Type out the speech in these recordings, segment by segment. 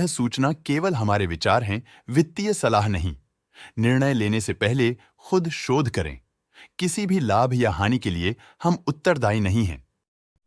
सूचना केवल हमारे विचार हैं, वित्तीय सलाह नहीं। निर्णय लेने से पहले खुद शोध करें। किसी भी लाभ या हानि के लिए हम उत्तरदायी नहीं हैं।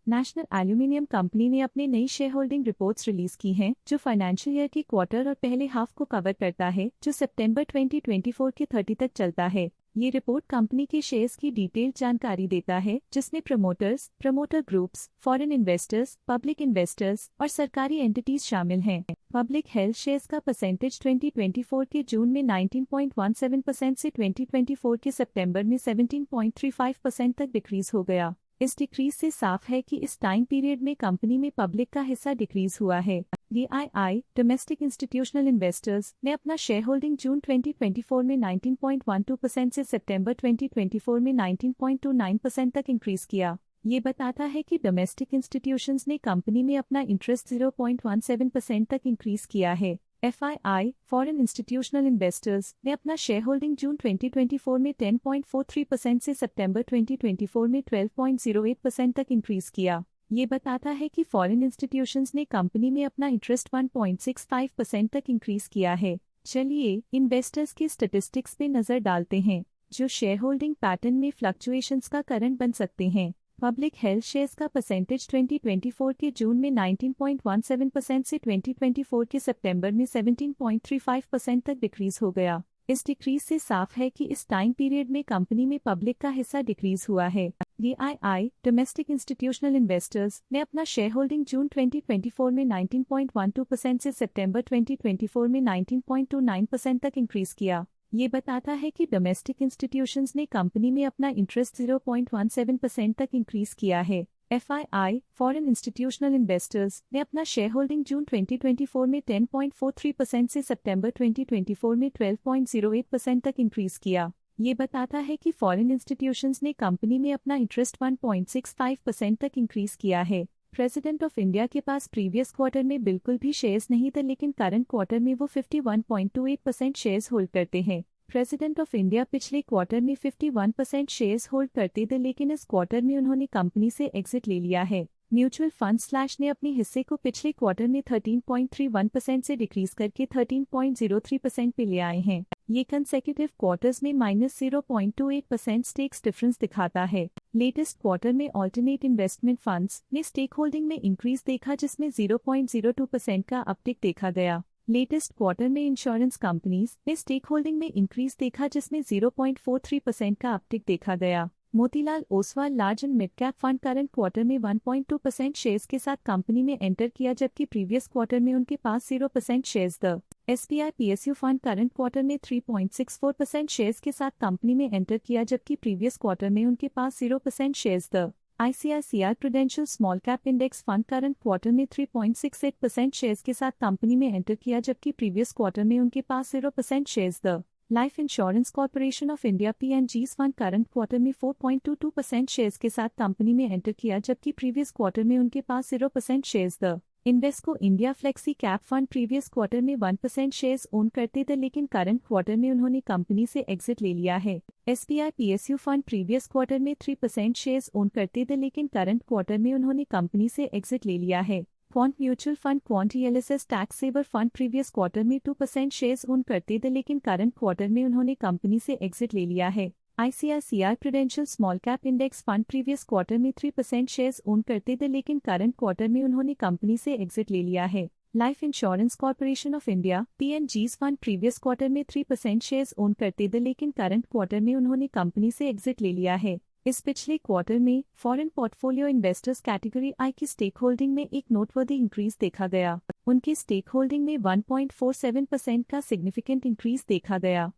नेशनल एल्यूमिनियम कंपनी ने अपनी नई शेयर होल्डिंग रिपोर्ट्स रिलीज की हैं, जो फाइनेंशियल ईयर के क्वार्टर और पहले हाफ को कवर करता है, जो सितंबर 2024 के 30 तक चलता है। ये रिपोर्ट कंपनी के शेयर्स की डिटेल्ड जानकारी देता है, जिसमें promoters, promoter groups, foreign investors, public investors और सरकारी एंटिटीज शामिल हैं। पब्लिक हेल्थ शेयर्स का परसेंटेज 2024 के जून में 19.17% से 2024 के सितंबर में 17.35% तक डिक्रीज हो गया। इस डिक्रीज से साफ है कि इस टाइम पीरियड में कंपनी में पब्लिक का हिस्सा डिक्रीज हुआ है। DII डोमेस्टिक इंस्टीट्यूशनल इन्वेस्टर्स ने अपना शेयर होल्डिंग जून 2024 में 19.12% से सितंबर 2024 में 19.29% तक इंक्रीज किया। ये बताता है कि डोमेस्टिक इंस्टीट्यूशंस ने कंपनी में अपना इंटरेस्ट 0.17% तक इंक्रीज किया है। FII फॉरेन इंस्टीट्यूशनल इन्वेस्टर्स ने अपना शेयर होल्डिंग जून 2024 में 10.43% से सितंबर 2024 में 12.08% तक इंक्रीज किया। ये बताता है कि फॉरेन इंस्टीट्यूशंस ने कंपनी में अपना इंटरेस्ट 1.65% तक इंक्रीज किया है। चलिए इन्वेस्टर्स के स्टैटिस्टिक्स पे नजर डालते हैं, जो शेयर होल्डिंग पैटर्न में फ्लक्चुएशंस का कारण बन सकते हैं। पब्लिक हेल्थ शेयर्स का परसेंटेज 2024 के जून में 19.17% से 2024 के सितंबर में 17.35% तक डिक्रीज हो गया। इस डिक्रीज से साफ है कि इस टाइम पीरियड में कंपनी में पब्लिक का हिस्सा डिक्रीज हुआ है। DII डोमेस्टिक इंस्टीट्यूशनल इन्वेस्टर्स ने अपना शेयर होल्डिंग जून 2024 में 19.12% से सितंबर 2024 में 19.29% तक इंक्रीज किया। ये बताता है कि डोमेस्टिक इंस्टीट्यूशंस ने कंपनी में अपना इंटरेस्ट 0.17% तक इंक्रीज किया है। FII फॉरेन इंस्टीट्यूशनल इन्वेस्टर्स ने अपना शेयर होल्डिंग जून 2024 में 10.43% से सितंबर 2024 में 12.08% तक इंक्रीज किया। ये बताता है कि फॉरेन इंस्टीट्यूशंस ने कंपनी में अपना इंटरेस्ट 1.65% तक इंक्रीज किया है। प्रेसिडेंट ऑफ इंडिया के पास प्रीवियस क्वार्टर में बिल्कुल भी शेयर्स नहीं थे, लेकिन करंट क्वार्टर में वो 51.28% शेयर्स होल्ड करते हैं। प्रेसिडेंट ऑफ इंडिया पिछले क्वार्टर में 51% शेयर्स होल्ड करते थे, लेकिन इस क्वार्टर में उन्होंने कंपनी से एग्जिट ले लिया है। म्यूचुअल फंड स्लैश ने अपने हिस्से को पिछले क्वार्टर में 13.31% से डिक्रीज करके 13.03% पे ले आए हैं। ये कंसेक्यूटिव क्वार्टर्स में -0.28% स्टेक्स डिफरेंस दिखाता है। लेटेस्ट क्वार्टर में ऑल्टरनेट इन्वेस्टमेंट फंड्स ने स्टेक होल्डिंग में इंक्रीज देखा, जिसमें 0.02% का अपटिक देखा गया। लेटेस्ट क्वार्टर में इंश्योरेंस कंपनीज ने स्टेक होल्डिंग में इंक्रीज देखा, जिसमें 0.43% का अपटिक देखा गया। Motilal Oswal large and mid cap fund current quarter में 1.2% शेयर्स के साथ कंपनी में एंटर किया, जबकि प्रीवियस क्वार्टर में उनके पास 0% shares the SBI PSU fund current quarter में 3.64% शेयर्स के साथ कंपनी में एंटर किया, जबकि प्रीवियस क्वार्टर में उनके पास 0% shares the ICICI prudential small cap index fund current quarter में 3.68% शेयर्स के साथ कंपनी में एंटर किया, जबकि प्रीवियस क्वार्टर में उनके पास 0% shares the life insurance corporation of India PNG's fund current quarter में 4.22% शेयर्स के साथ कंपनी में एंटर किया, जबकि प्रीवियस क्वार्टर में उनके पास 0% shares the Invesco India flexi cap fund previous quarter में 1% शेयर्स ओन करते थे, लेकिन करंट क्वार्टर में उन्होंने कंपनी से एग्जिट ले लिया है। SBI PSU fund previous quarter में 3% शेयर्स ओन करते थे, लेकिन करंट क्वार्टर में उन्होंने कंपनी से एग्जिट ले लिया है। Quant mutual fund quant ELSS tax saver fund previous quarter में 2% शेयर्स ओन करते थे, लेकिन करंट क्वार्टर में उन्होंने कंपनी से एग्जिट ले लिया है। ICICI prudential small cap index fund previous quarter में 3% शेयर्स ओन करते थे, लेकिन करंट क्वार्टर में उन्होंने कंपनी से एग्जिट ले लिया है। Life insurance corporation of India PNG's fund previous quarter में 3% शेयर्स ओन करते थे, लेकिन करंट क्वार्टर में उन्होंने कंपनी से एग्जिट ले लिया है। इस पिछले क्वार्टर में foreign portfolio investors category I की स्टेक होल्डिंग में एक नोटवर्दी इंक्रीज देखा गया। उनकी स्टेक होल्डिंग में 1.47% का सिग्निफिकेंट इंक्रीज देखा गया।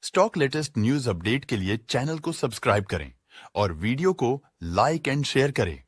स्टॉक लेटेस्ट न्यूज अपडेट के लिए चैनल को सब्सक्राइब करें और वीडियो को लाइक एंड शेयर करें।